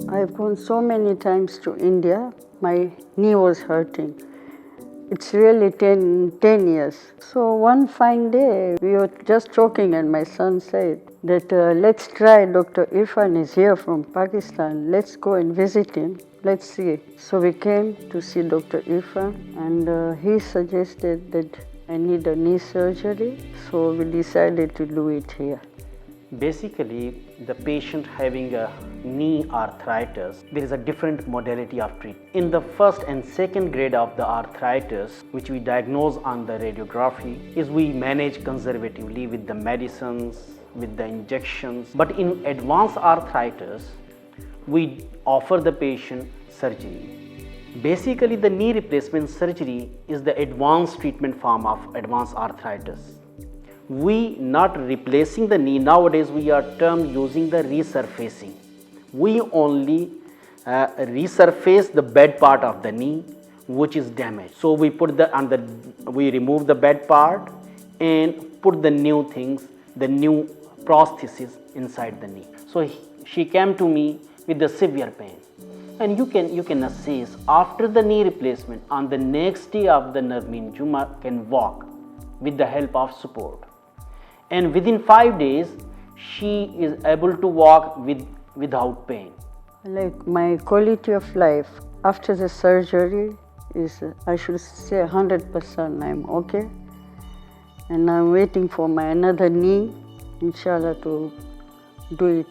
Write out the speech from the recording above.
I've gone so many times to India. My knee was hurting. It's really 10 years. So one fine day, we were just talking and my son said that let's try, Dr. Irfan is here from Pakistan. Let's go and visit him. Let's see. So we came to see Dr. Irfan and he suggested that I need a knee surgery. So we decided to do it here. Basically, the patient having a knee arthritis, there is a different modality of treatment. In the first and second grade of the arthritis, which we diagnose on the radiography, is we manage conservatively with the medicines, with the injections. But in advanced arthritis, we offer the patient surgery. Basically, the knee replacement surgery is the advanced treatment form of advanced arthritis. We not replacing the knee, nowadays we are using the resurfacing. We only resurface the bad part of the knee which is damaged. So we put we remove the bad part and put the new things, the new prosthesis inside the knee. So she came to me with the severe pain. And you can assess after the knee replacement, on the next day of the Narmin Juma can walk with the help of support. And within 5 days, she is able to walk without pain. Like my quality of life after the surgery is, I should say 100% I'm okay. And I'm waiting for my another knee, inshallah, to do it.